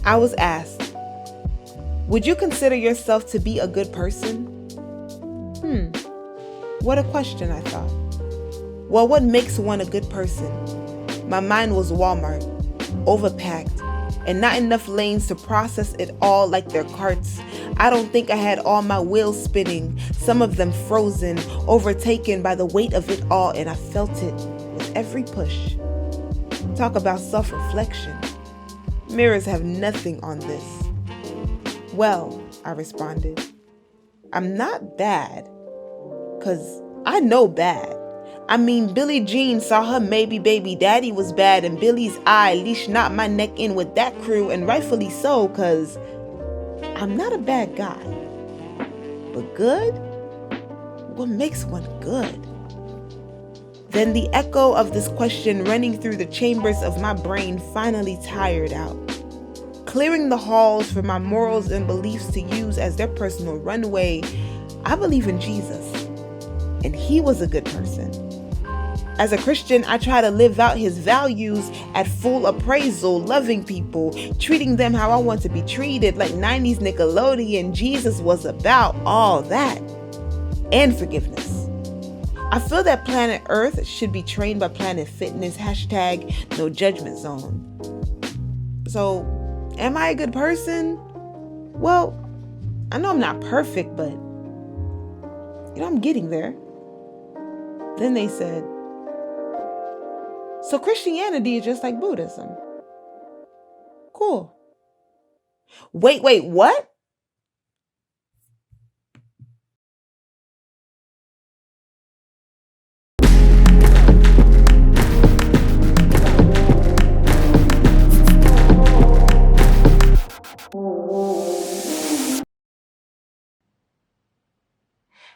I was asked, would you consider yourself to be a good person? What a question, I thought. Well, what makes one a good person? My mind was Walmart, overpacked, and not enough lanes to process it all like their carts. I don't think I had all my wheels spinning, some of them frozen, overtaken by the weight of it all, and I felt it with every push. Talk about self-reflection. Mirrors have nothing on this. Well, I responded, I'm not bad, 'cause I know bad. I mean, Billie Jean saw her maybe baby daddy was bad, and Billie's eye leashed not my neck in with that crew, and rightfully so, 'cause I'm not a bad guy. But good? What makes one good? Then the echo of this question running through the chambers of my brain finally tired out, clearing the halls for my morals and beliefs to use as their personal runway. I believe in Jesus, and he was a good person. As a Christian, I try to live out his values at full appraisal, loving people, treating them how I want to be treated, like 90s Nickelodeon. Jesus was about all that, and forgiveness. I feel that planet Earth should be trained by Planet Fitness, #no judgment zone. So, am I a good person? Well, I know I'm not perfect, but I'm getting there. Then they said, so Christianity is just like Buddhism. Cool. Wait, what?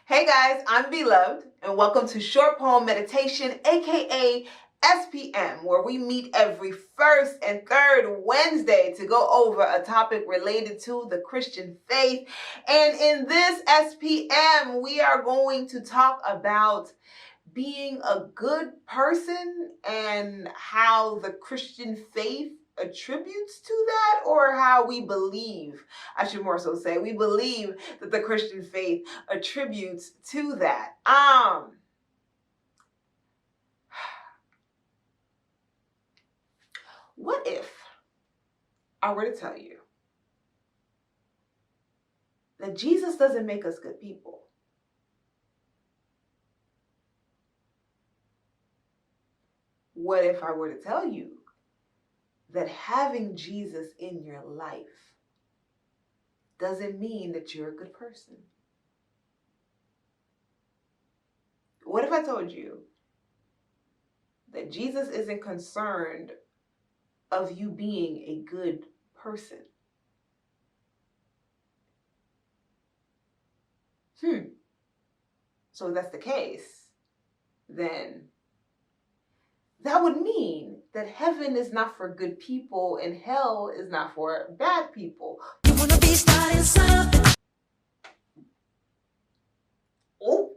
Hey guys, I'm B.lovD, and welcome to Short Poem Meditation, aka SPM, where we meet every first and third Wednesday to go over a topic related to the Christian faith. And in this SPM, we are going to talk about being a good person and how the Christian faith attributes to that, or how we believe, I should more so say, we believe that the Christian faith attributes to that. What if I were to tell you that Jesus doesn't make us good people? What if I were to tell you that having Jesus in your life doesn't mean that you're a good person? What if I told you that Jesus isn't concerned of you being a good person? So if that's the case, then that would mean that heaven is not for good people and hell is not for bad people. You wanna be starting something. Oh,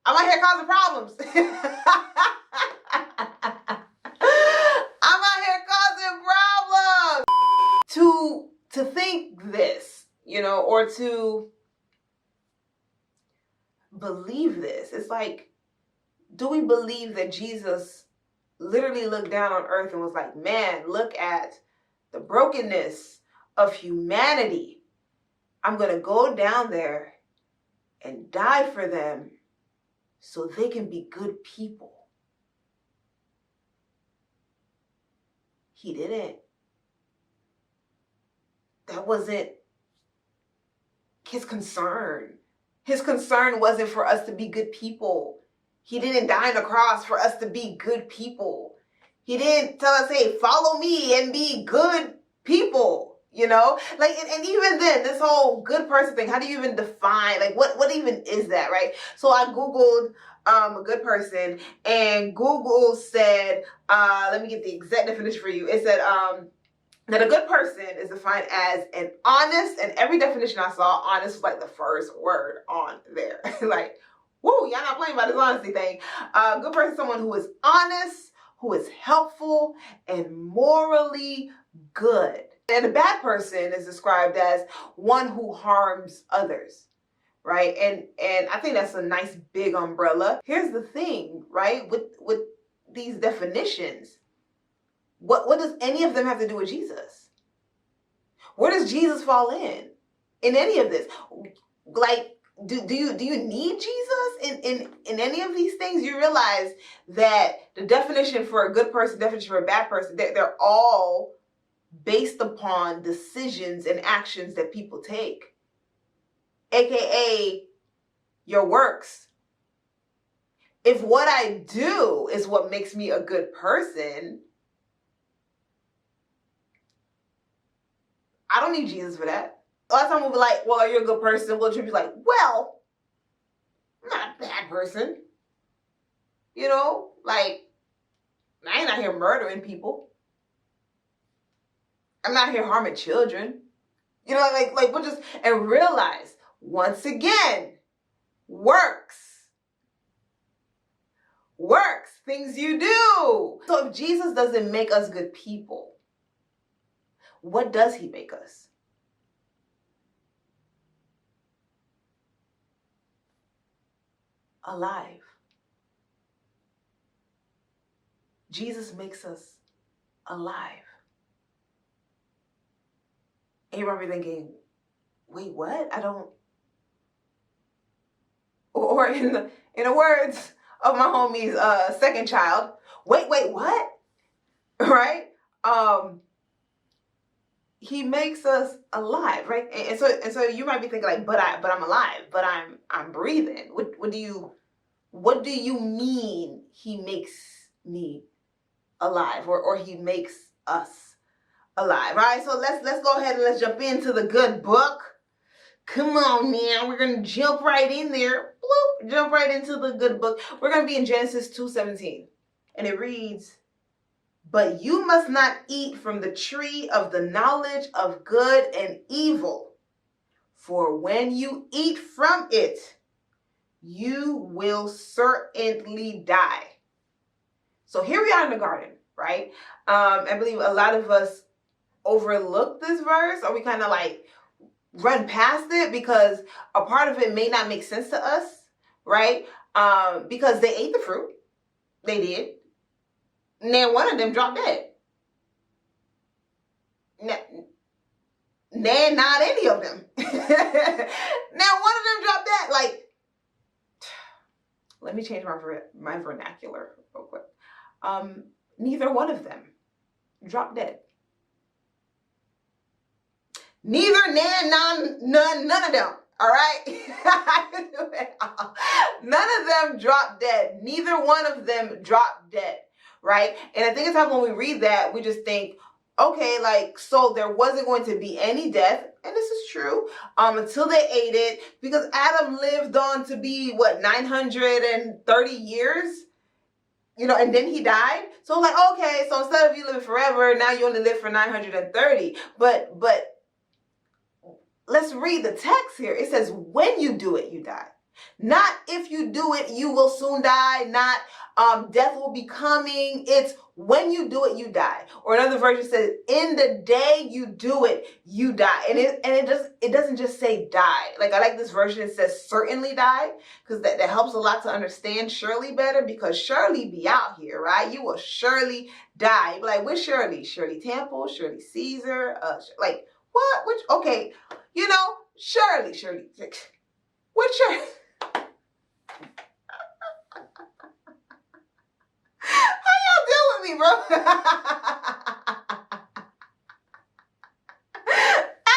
I'm out here causing problems. I'm out here causing problems. To think this, or to believe this, it's like, do we believe that Jesus literally looked down on earth and was like, man, look at the brokenness of humanity. I'm going to go down there and die for them so they can be good people. He didn't. That wasn't his concern. His concern wasn't for us to be good people. He didn't die on the cross for us to be good people. He didn't tell us, hey, follow me and be good people, and even then, this whole good person thing, how do you even define, what even is that, right? So I Googled a good person, and Google said, let me get the exact definition for you. It said, that a good person is defined as an honest, and every definition I saw, honest was like the first word on there. Like, woo, y'all not playing about this honesty thing. Good person is someone who is honest, who is helpful and morally good. And a bad person is described as one who harms others, right? And I think that's a nice big umbrella. Here's the thing, right? With these definitions, what does any of them have to do with Jesus? Where does Jesus fall in any of this? Like, do you need Jesus in any of these things? You realize that the definition for a good person, definition for a bad person, they're all based upon decisions and actions that people take, aka your works. If what I do is what makes me a good person, I don't need Jesus for that. A lot of times we'll be like, well, are you a good person? We'll be like, well, I'm not a bad person. You know, like, I ain't out here murdering people. I'm not here harming children. You know, like we'll just, and realize, once again, works, things you do. So if Jesus doesn't make us good people, what does he make us? Alive. Jesus makes us alive. And you're probably thinking, wait, what? I don't. Or in the words of my homie's second child, wait, what? Right? He makes us alive, right? And so you might be thinking like, but I'm alive, but I'm breathing. What do you mean he makes me alive, or he makes us alive, right? So let's go ahead and let's jump into the good book. Come on, man. We're going to jump right in there. Bloop, jump right into the good book. We're going to be in Genesis 2:17. And it reads, "But you must not eat from the tree of the knowledge of good and evil, for when you eat from it, you will certainly die." So here we are in the garden, right? I believe a lot of us overlook this verse, or we kind of like run past it because a part of it may not make sense to us, right? Because they ate the fruit. They did. And then one of them dropped dead. Now, not any of them. Now one of them dropped dead. Like, let me change my vernacular real quick. Neither one of them dropped dead. Neither, none of them. All right? None of them dropped dead. Neither one of them dropped dead. Right? And I think it's time when we read that, we just think, okay, like, so there wasn't going to be any death, and this is true, until they ate it, because Adam lived on to be, 930 years? You know, and then he died. So like, okay, so instead of you living forever, now you only live for 930. But let's read the text here. It says, when you do it, you die. Not if you do it, you will soon die. Not death will be coming. It's when you do it, you die. Or another version says, in the day you do it, you die. And it doesn't just say die. Like, I like this version. It says certainly die, because that helps a lot to understand Shirley better, because Shirley be out here, right? You will surely die. Like, where's Shirley? Shirley Temple, Shirley Caesar, like what? Which, okay, you know, Shirley. Which Shirley? Me, bro. I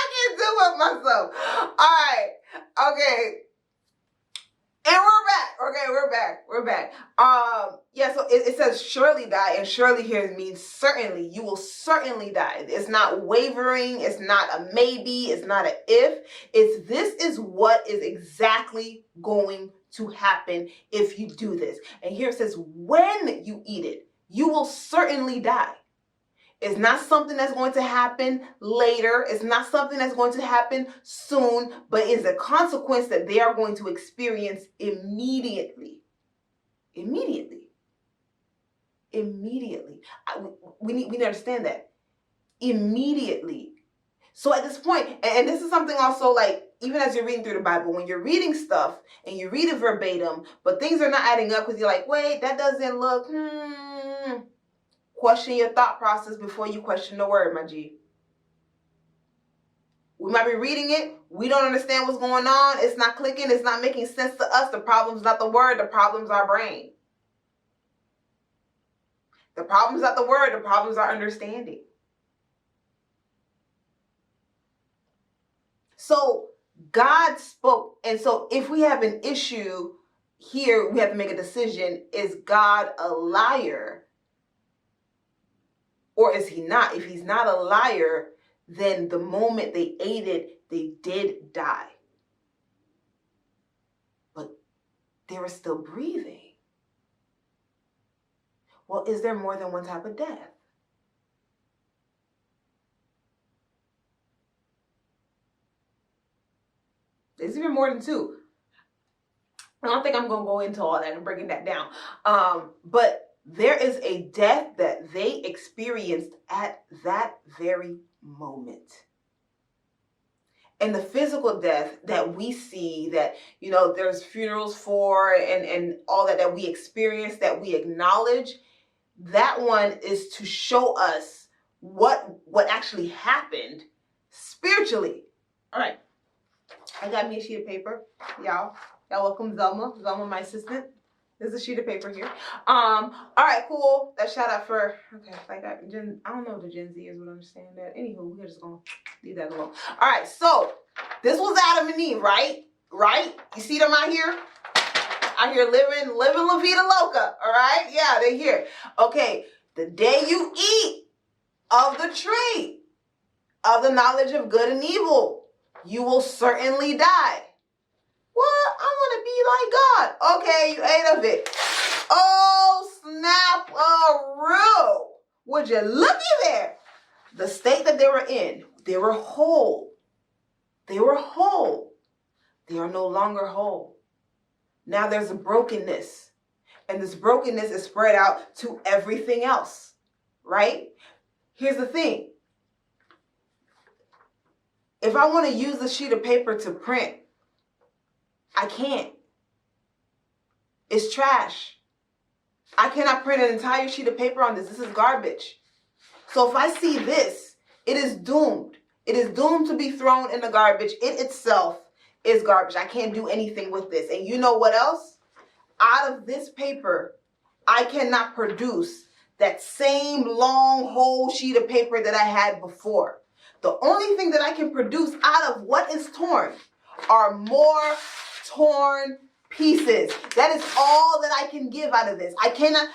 can't deal with myself. All right. Okay. And we're back. Yeah, so it says surely die, and surely here means certainly. You will certainly die. It's not wavering. It's not a maybe. It's not an if. It's this is what is exactly going to happen if you do this. And here it says, when you eat it, you will certainly die. It's not something that's going to happen later. It's not something that's going to happen soon, but it's a consequence that they are going to experience immediately. Immediately. Immediately. We need to understand that. Immediately. So at this point, and this is something also, like, even as you're reading through the Bible, when you're reading stuff and you read it verbatim, but things are not adding up because you're like, wait, that doesn't look, question your thought process before you question the word, my G. We might be reading it. We don't understand what's going on. It's not clicking. It's not making sense to us. The problem's not the word. The problem's our brain. The problem's not the word. The problem's our understanding. So God spoke. And so if we have an issue here, we have to make a decision. Is God a liar? Or is he not? If he's not a liar, then the moment they ate it, they did die. But they were still breathing. Well, is there more than one type of death? There's even more than two. I don't think I'm going to go into all that and breaking that down. But there is a death that they experienced at that very moment. And the physical death that we see, that, you know, there's funerals for, and all that we experience, that we acknowledge, that one is to show us what actually happened spiritually. All right. I got me a sheet of paper, y'all. Y'all welcome Zelma. Zelma, my assistant. There's a sheet of paper here. All right, cool. That shout out for, okay, like I don't know if the Gen Z is would understand that. Anywho, we're just gonna leave that alone. All right, so this was Adam and Eve, right? Right? You see them out here? Out here living La Vida Loca, all right? Yeah, they're here. Okay, the day you eat of the tree of the knowledge of good and evil, you will certainly die. What? I want to be like God. Okay, you ate of it. Oh, snap-a-roo. Would you looky there? The state that they were in, they were whole. They were whole. They are no longer whole. Now there's a brokenness. And this brokenness is spread out to everything else, right? Here's the thing. If I want to use a sheet of paper to print, I can't. It's trash. I cannot print an entire sheet of paper on this. This is garbage. So if I see this, it is doomed. It is doomed to be thrown in the garbage. It itself is garbage. I can't do anything with this. And you know what else? Out of this paper, I cannot produce that same long whole sheet of paper that I had before. The only thing that I can produce out of what is torn are more torn pieces. That is all that I can give out of this. I cannot,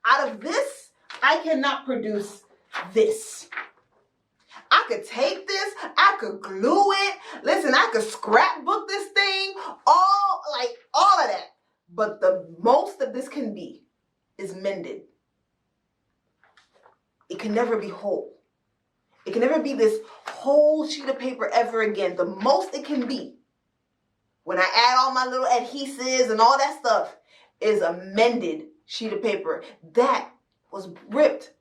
out of this, I cannot produce this. I could take this, I could glue it. Listen, I could scrapbook this thing, all of that. But the most that this can be is mended. It can never be whole. It can never be this whole sheet of paper ever again. The most it can be, when I add all my little adhesives and all that stuff, is a mended sheet of paper. That was ripped,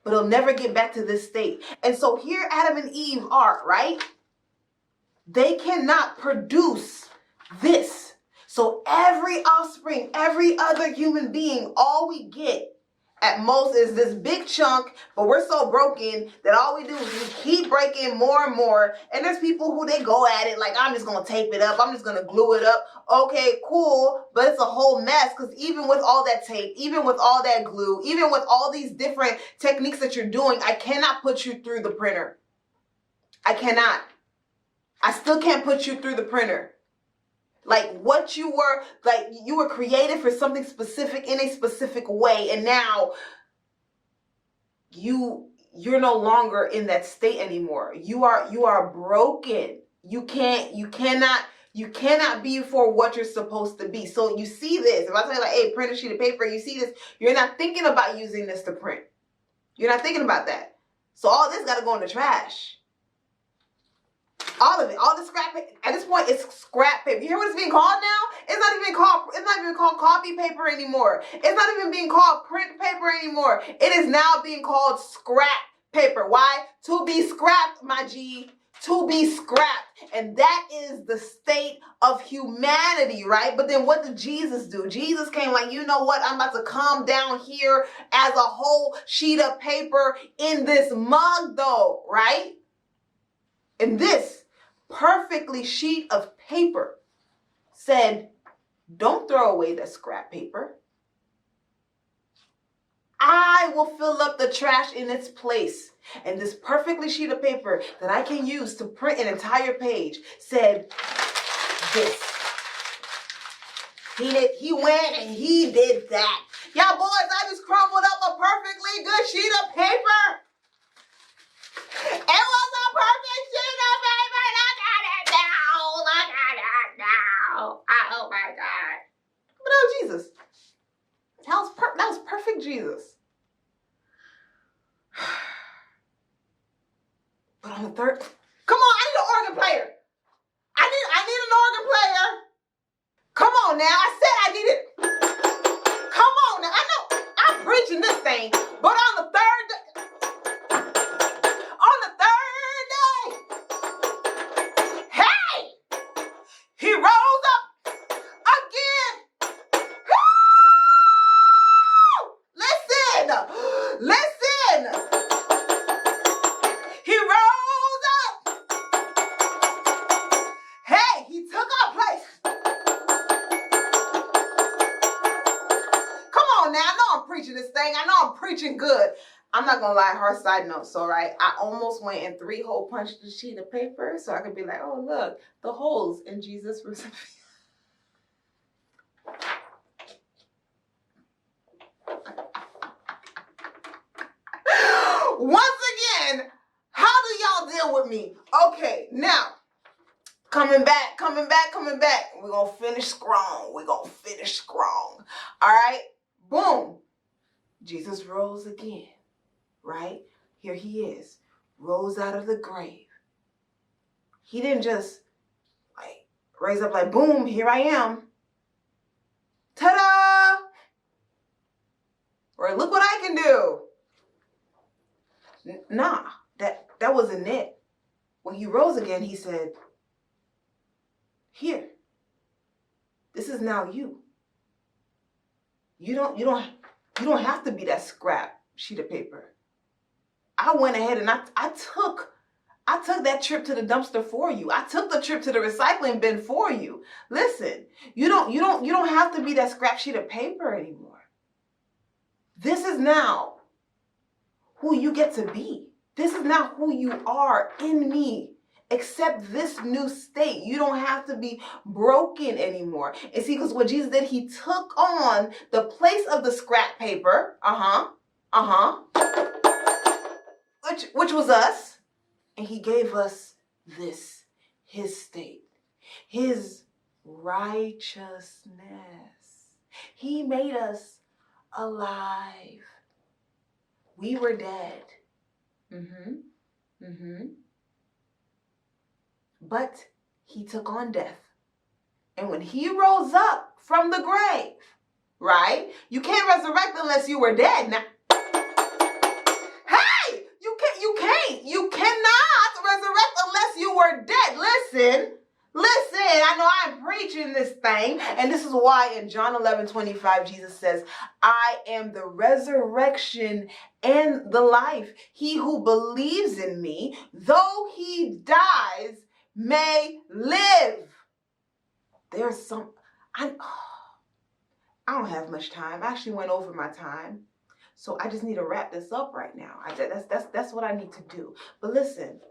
but it'll never get back to this state. And so here Adam and Eve are, right? They cannot produce this. So every offspring, every other human being, all we get at most is this big chunk, but we're so broken that all we do is we keep breaking more and more. And there's people who they go at it like, I'm just going to tape it up. I'm just going to glue it up. Okay, cool. But it's a whole mess, because even with all that tape, even with all that glue, even with all these different techniques that you're doing, I cannot put you through the printer. I cannot. I still can't put you through the printer. Like what you were, like you were created for something specific in a specific way, and now you're no longer in that state anymore. You are broken. You cannot be for what you're supposed to be. So you see this. If I tell you like, hey, print a sheet of paper, you see this, you're not thinking about using this to print. You're not thinking about that. So all this got to go in the trash. All of it, all the scrap paper. At this point, it's scrap paper. You hear what it's being called now? It's not even called copy paper anymore. It's not even being called print paper anymore. It is now being called scrap paper. Why? To be scrapped, my G. To be scrapped. And that is the state of humanity, right? But then what did Jesus do? Jesus came like, you know what? I'm about to come down here as a whole sheet of paper in this mug though, right? And this perfectly sheet of paper said, don't throw away the scrap paper. I will fill up the trash in its place. And this perfectly sheet of paper that I can use to print an entire page said this. He went and he did that. Y'all boys, I just crumbled up a perfectly good sheet of paper. It was a perfect sheet of paper. Look at it now. Look at it now. Oh my God. But that was Jesus. That was perfect Jesus. But on the third, come on, I need an organ player. I need an organ player. Come on now, I said I need it. Come on now, I know I'm preaching this thing, but on the third day, hey, he rose up again. Listen. He rose up. Hey, he took our place. Come on now, I know I'm preaching this thing. I know I'm preaching good. I'm not gonna lie, hard side note. So, right, I almost went and 3-hole punched the sheet of paper so I could be like, oh, look, the holes in Jesus' recipe. Once again, how do y'all deal with me? Okay, now, coming back. We're going to finish strong. All right? Boom. Jesus rose again, right? Here he is, rose out of the grave. He didn't just, like, raise up like, boom, here I am. Ta-da! Or look what I can do. Nah, that wasn't it. When he rose again, he said, here, this is now you. You don't have to be that scrap sheet of paper. I went ahead and I took that trip to the dumpster for you. I took the trip to the recycling bin for you. Listen, you don't have to be that scrap sheet of paper anymore. This is now who you get to be. This is not who you are in me. Accept this new state. You don't have to be broken anymore. And see, because what Jesus did, he took on the place of the scrap paper, which was us, and he gave us this, his state, his righteousness. He made us alive. We were dead. But he took on death. And when he rose up from the grave, right? You can't resurrect unless you were dead. Now, hey, you cannot resurrect unless you were dead. Listen, I know I'm preaching this thing. And this is why in John 11:25, Jesus says, I am the resurrection and the life. He who believes in me, though he dies, may live. There's some, I don't have much time. I actually went over my time. So I just need to wrap this up right now. That's what I need to do. But listen,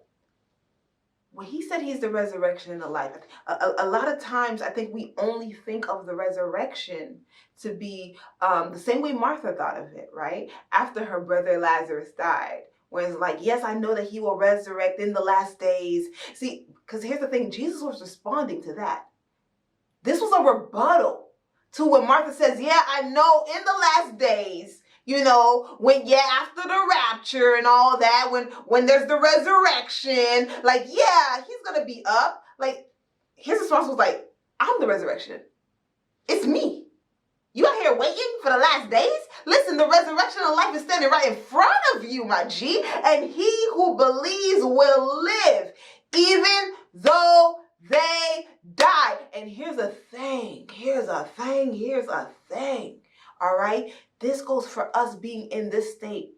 when he said he's the resurrection and the life, a lot of times I think we only think of the resurrection to be the same way Martha thought of it, right? After her brother Lazarus died. Where it's like, yes, I know that he will resurrect in the last days. See, because here's the thing, Jesus was responding to that. This was a rebuttal to when Martha says, yeah, I know in the last days When after the rapture and all that, when there's the resurrection, like, yeah, he's gonna be up. Like, his response was like, I'm the resurrection. It's me. You out here waiting for the last days? Listen, the resurrection of life is standing right in front of you, my G. And he who believes will live, even though they die. And here's a thing. All right? This goes for us being in this state.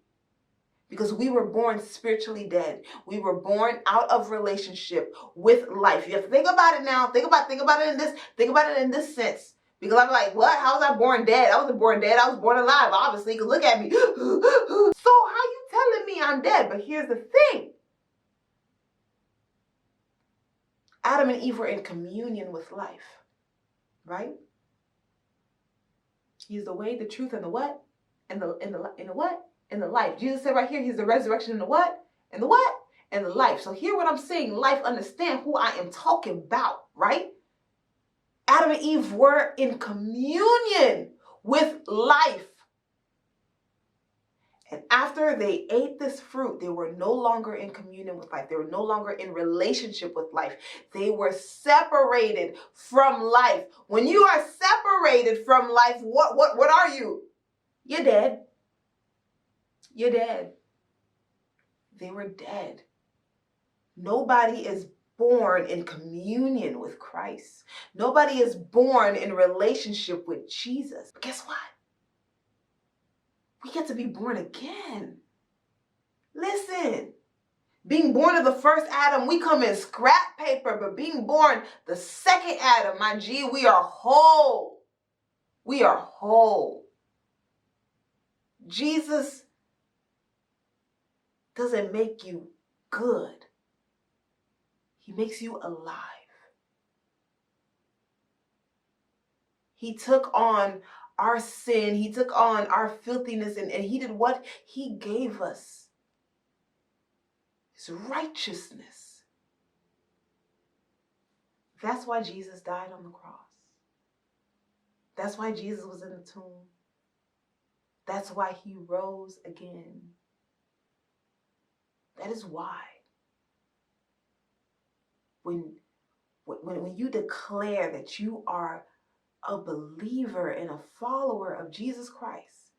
Because we were born spiritually dead. We were born out of relationship with life. You have to think about it now. Think about it in this sense. Because I'm like, what? How was I born dead? I wasn't born dead. I was born alive, obviously. Because look at me. So how you telling me I'm dead? But here's the thing. Adam and Eve were in communion with life. Right? He's the way, the truth, and the what? And the what? And the life. Jesus said right here, he's the resurrection and the what? And the what? And the life. So hear what I'm saying. Life, understand who I am talking about, right? Adam and Eve were in communion with life. And after they ate this fruit, they were no longer in communion with life. They were no longer in relationship with life. They were separated from life. When you are separated from life, what are you? You're dead. You're dead. They were dead. Nobody is born in communion with Christ. Nobody is born in relationship with Jesus. But guess what? We get to be born again. Listen, being born of the first Adam, we come in scrap paper, but being born the second Adam, my G, we are whole. We are whole. Jesus doesn't make you good. He makes you alive. He took on our sin. He took on our filthiness. And he did what? He gave us his righteousness. That's why Jesus died on the cross. That's why Jesus was in the tomb. That's why he rose again. That is why. When you declare that you are a believer and a follower of Jesus Christ,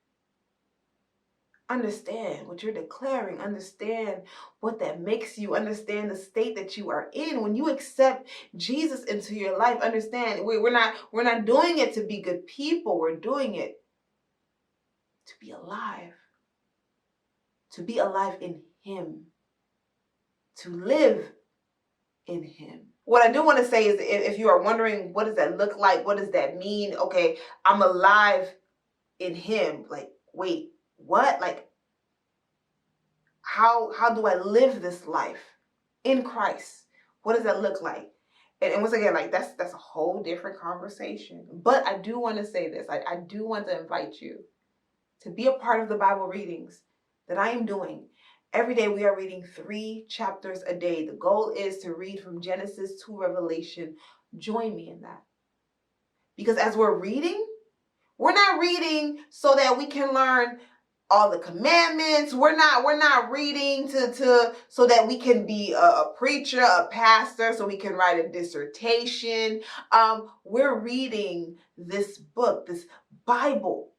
understand what you're declaring, understand what that makes you, understand the state that you are in. When you accept Jesus into your life, understand we're not doing it to be good people. We're doing it to be alive. To be alive in him. To live in him. What I do want to say is, if you are wondering, what does that look like? What does that mean? Okay, I'm alive in him. Like, wait, what? Like, how do I live this life in Christ? What does that look like? And once again, like, that's a whole different conversation. But I do want to say this. I do want to invite you to be a part of the Bible readings that I am doing. Every day we are reading 3 chapters a day. The goal is to read from Genesis to Revelation. Join me in that. Because as we're reading, we're not reading so that we can learn all the commandments. We're not reading so that we can be a preacher, a pastor, so we can write a dissertation. We're reading this book, this Bible,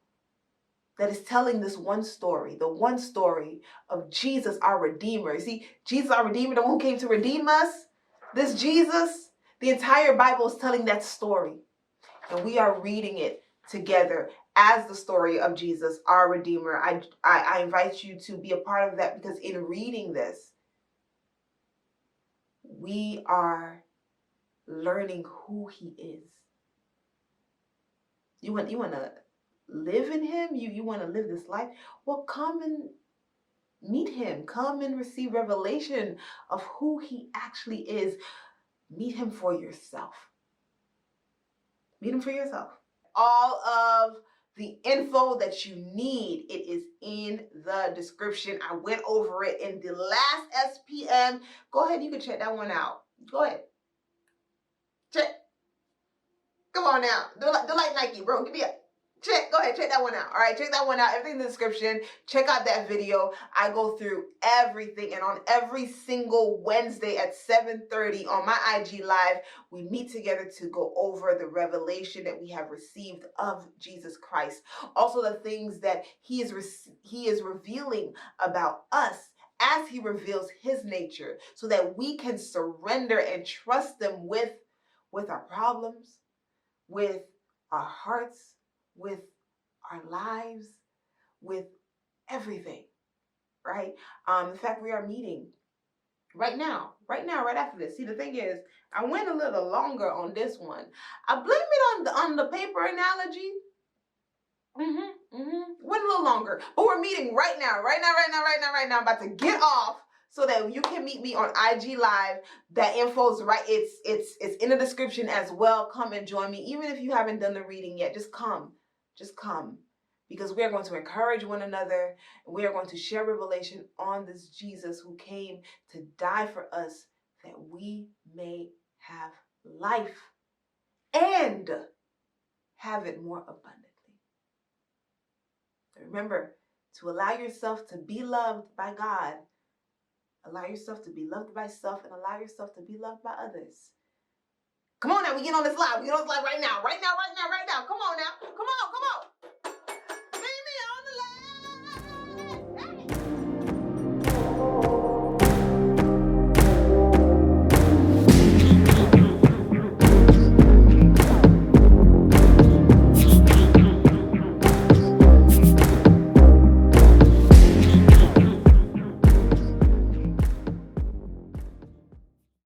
that is telling this one story, the one story of Jesus, our Redeemer. You see, Jesus, our Redeemer, the one who came to redeem us, this Jesus, the entire Bible is telling that story. And we are reading it together as the story of Jesus, our Redeemer. I invite you to be a part of that, because in reading this, we are learning who he is. You want to live in him? You want to live this life? Well, come and meet him. Come and receive revelation of who he actually is. Meet him for yourself. Meet him for yourself. All of the info that you need, it is in the description. I went over it in the last SPM. Go ahead, you can check that one out. Go ahead. Check. Come on now. Do like Nike, bro. Give me a Go ahead, check that one out. All right, check that one out. Everything in the description. Check out that video. I go through everything, and on every single Wednesday at 7:30 on my IG Live, we meet together to go over the revelation that we have received of Jesus Christ. Also, the things that He is revealing about us as He reveals His nature, so that we can surrender and trust Him with our problems, with our hearts, with our lives, with everything, right? In fact, we are meeting right now, right after this. See, the thing is, I went a little longer on this one. I blame it on the paper analogy. Went a little longer, but we're meeting right now. I'm about to get off so that you can meet me on IG Live. That info's right. It's in the description as well. Come and join me. Even if you haven't done the reading yet, just come. Because we are going to encourage one another, and we are going to share revelation on this Jesus who came to die for us, that we may have life and have it more abundantly. Remember to allow yourself to be loved by God, allow yourself to be loved by self, and allow yourself to be loved by others. Come on now, we get on this live. We get on this live right now. Come on now. Come on.